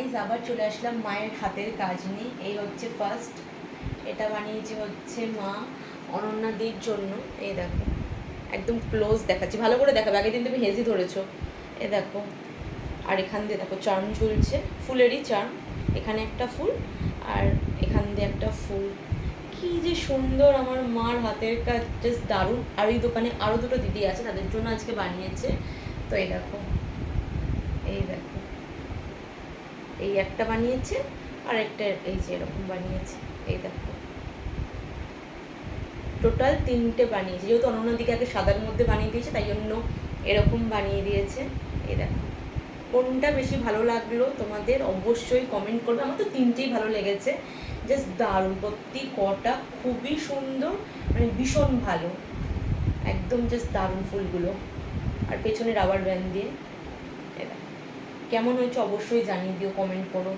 Guys আবার চলে আসলাম মায়ের হাতের কাজ নিয়ে। এই হচ্ছে ফার্স্ট, এটা বানিয়েছি হচ্ছে মা অনন্যাদির জন্য। এই দেখো একদম ক্লোজ দেখাচ্ছি, ভালো করে দেখাবে, আগের দিন তুমি হেজি ধরেছো। এ দেখো, আর এখান দিয়ে দেখো চার্ম ঝুলছে, ফুলেরই চার্ম, এখানে একটা ফুল আর এখান দিয়ে একটা ফুল। কি যে সুন্দর আমার মার হাতের কাজ, জাস্ট দারুণ। আর এই দোকানে আরও দুটো দিদি আছে, তাদের জন্য আজকে বানিয়েছে। তো এই দেখো, এই দেখো, এই একটা বানিয়েছে আর একটা এই যে এরকম বানিয়েছে। এই দেখো টোটাল তিনটে বানিয়েছে, যেহেতু অনন্যাদিকে আগে সাদার মধ্যে বানিয়ে দিয়েছে তাই জন্য এরকম বানিয়ে দিয়েছে। এই দেখো, কোনটা বেশি ভালো লাগলো তোমাদের অবশ্যই কমেন্ট করবে। আমার তো তিনটেই ভালো লেগেছে, জাস্ট দারুণ, প্রত্যেক কটা খুবই সুন্দর, মানে ভীষণ ভালো, একদম জাস্ট দারুণ ফুলগুলো। আর পেছনে রাবার ব্যান্ড দিয়ে। কেমন হয়েছে অবশ্যই জানিয়ে দিও, কমেন্ট করো।